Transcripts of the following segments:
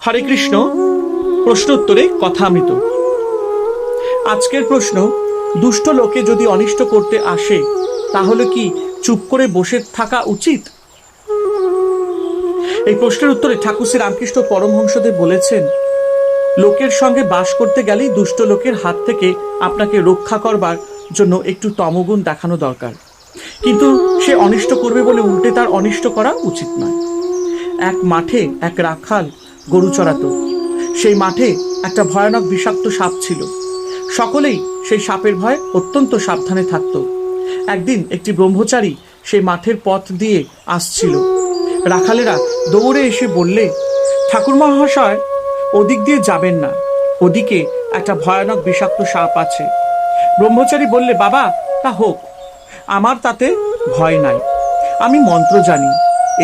হরে কৃষ্ণ। প্রশ্ন উত্তরে কথামৃত। আজকের প্রশ্ন, দুষ্ট লোকে যদি অনিষ্ট করতে আসে তাহলে কি চুপ করে বসে থাকা উচিত? এই প্রশ্নের উত্তরে ঠাকুর শ্রী রামকৃষ্ণ পরমহংসদেব বলেছেন, লোকের সঙ্গে বাস করতে গেলেই দুষ্ট লোকের হাত থেকে আপনাকে রক্ষা করবার জন্য একটু তমগুণ দেখানো দরকার, কিন্তু সে অনিষ্ট করবে বলে উল্টে তার অনিষ্ট করা উচিত নয়। এক মাঠে এক রাখাল গরু চড়াতো। সেই মাঠে একটা ভয়ানক বিষাক্ত সাপ ছিল। সকলেই সেই সাপের ভয়ে অত্যন্ত সাবধানে থাকত। একদিন একটি ব্রহ্মচারী সেই মাঠের পথ দিয়ে আসছিল। রাখালেরা দৌড়ে এসে বললে, ঠাকুর মহাশয়, ওদিক দিয়ে যাবেন না, ওদিকে একটা ভয়ানক বিষাক্ত সাপ আছে। ব্রহ্মচারী বললে, বাবা, তা হোক, আমার তাতে ভয় নাই, আমি মন্ত্র জানি।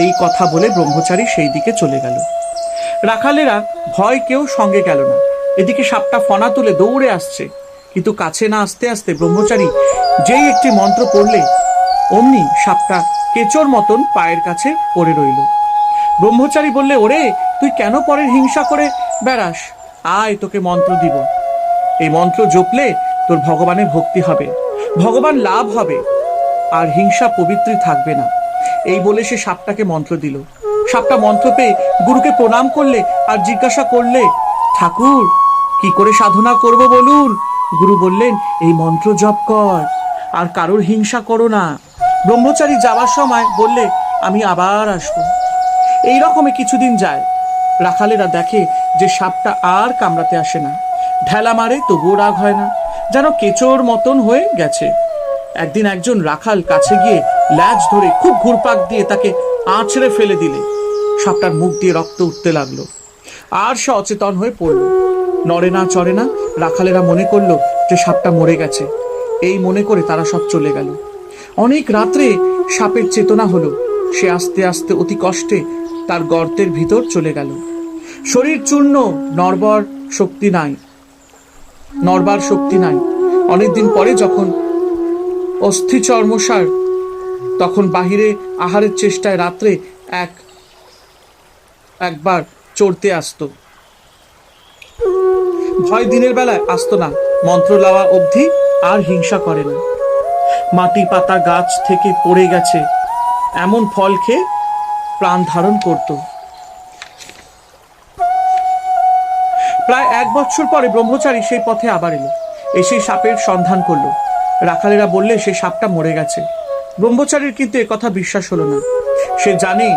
এই কথা বলে ব্রহ্মচারী সেই দিকে চলে গেল। রাখালেরা ভয় কেউ সঙ্গে গেল না। এদিকে সাপটা ফনা তুলে দৌড়ে আসছে, কিন্তু কাছে না আসতে আসতে ব্রহ্মচারী যেই একটি মন্ত্র পড়লে অমনি সাপটা কেচোর মতন পায়ের কাছে পড়ে রইল। ব্রহ্মচারী বললে, ওরে, তুই কেন পরের হিংসা করে বেড়াস? আয়, তোকে মন্ত্র দিব। এই মন্ত্র জপলে তোর ভগবানের ভক্তি হবে, ভগবান লাভ হবে, আর হিংসা পবিত্রই থাকবে না। এই বলে সে সাপটাকে মন্ত্র দিল। সাপটা মন্ত্র পেয়ে গুরুকে প্রণাম করলে আর জিজ্ঞাসা করলে, ঠাকুর, কি করে সাধনা করব বলুন? গুরু বললেন, এই মন্ত্র জপ কর, আর কারোর হিংসা করো না। ব্রহ্মচারী যাওয়ার সময় বললে, আমি আবার আসব। এই রকমে কিছুদিন যায়। রাখালেরা দেখে যে সাপটা আর কামড়াতে আসে না। ঢেলা মারে তবুও রাগ হয় না, যেন কেচোর মতন হয়ে গেছে। একদিন একজন রাখাল কাছে গিয়ে ল্যাজ ধরে খুব ঘুরপাক দিয়ে তাকে আঁচড়ে ফেলে দিলে সাপটার মুখ দিয়ে রক্ত উঠতে লাগলো। আর সে অচেতন হয়ে পড়ল, নড়ে না চড়ে না। রাখালেরা মনে করলো যে সাপটা মরে গেছে। এই মনে করে তারা সব চলে গেল। অনেক রাত্রে সাপের চেতনা হলো। সে আস্তে আস্তে অতি কষ্টে তার গর্তের ভিতর চলে গেল। শরীর চূর্ণ, নড়বার শক্তি নাই। অনেকদিন পরে যখন অস্থি চর্মসার, তখন বাহিরে আহারের চেষ্টায় রাত্রে একবার চড়তে আসতো। ভয় দিনের বেলায় আসতো না। মন্ত্র লাওয়া অবধি আর হিংসা করে না। মাটি পাতা গাছ থেকে পড়ে গেছে এমন ফল খেয়ে প্রাণ ধারণ করত। প্রায় 1 বছর পরে ব্রহ্মচারী সেই পথে আবার এলো। এসে সাপের সন্ধান করলো। রাখালেরা বললে সে সাপটা মরে গেছে। ব্রহ্মচারীর কিন্তু একথা বিশ্বাস হলো না। সে জানে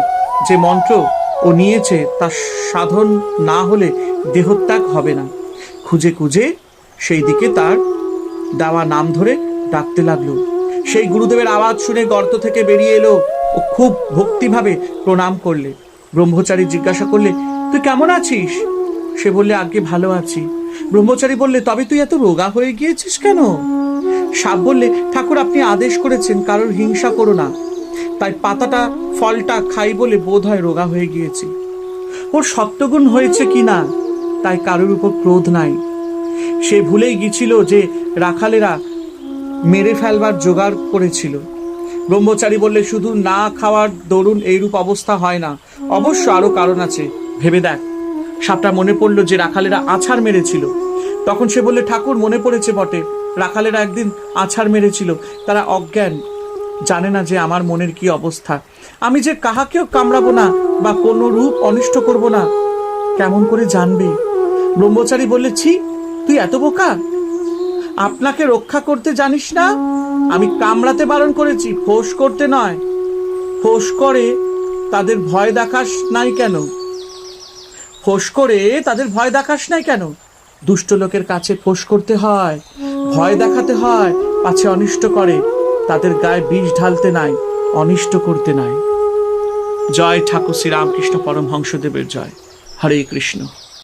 যে মন্ত্র ও নিয়েছে তা সাধন না হলে দেহত্যাগ হবে না। খুঁজে খুঁজে সেই দিকে তার দেওয়া নাম ধরে ডাকতে লাগলো। সেই গুরুদেবের আওয়াজ শুনে গর্ত থেকে বেরিয়ে এলো ও খুব ভক্তিভাবে প্রণাম করলে। ব্রহ্মচারী জিজ্ঞাসা করলে, তুই কেমন আছিস? সে বললে, আগে ভালো আছি। ব্রহ্মচারী বললে, তবে তুই এত রোগা হয়ে গিয়েছিস কেন? সাপ বললে, ঠাকুর, আপনি আদেশ করেছেন কারোর হিংসা করো না, তাই পাতাটা ফলটা খাই বলে বোধ হয় রোগা হয়ে গিয়েছি। ওর সত্যগুণ হয়েছে কি না, তাই কারোর উপর ক্রোধ নাই। সে ভুলেই গিয়েছিল যে রাখালেরা মেরে ফেলবার জোগাড় করেছিল। ব্রহ্মচারী বললে, শুধু না খাওয়ার দরুন এইরূপ অবস্থা হয় না, অবশ্য আরো কারণ আছে, ভেবে দেখ। সাপটা মনে পড়লো যে রাখালেরা আছাড় মেরেছিল। তখন সে বললে, ঠাকুর, মনে পড়েছে বটে, রাখালেরা একদিন আছাড় মেরেছিল। তারা অজ্ঞান, জানে না যে আমার মনের কি অবস্থা। আমি যে কাহাকেও কামড়াবো না বা কোনো রূপ অনিষ্ট করব না, কেমন করে জানবে? ব্রহ্মচারী বললে, ছি, তুই এত বোকা! আপনাকে রক্ষা করতে জানিস না? আমি কামড়াতে বারণ করেছি, ফোঁস করতে নয়। ফোঁস করে তাদের ভয় দেখাস নাই কেন? দুষ্ট লোকের কাছে ফোঁস করতে হয়, ভয় দেখাতে হয়, পাছে অনিষ্ট করে। তাদের গায়ে বিষ ঢালতে নাই, অনিষ্ট করতে নাই। জয় ঠাকুর শ্রী রামকৃষ্ণ পরমহংসদেবের জয়। হরে কৃষ্ণ।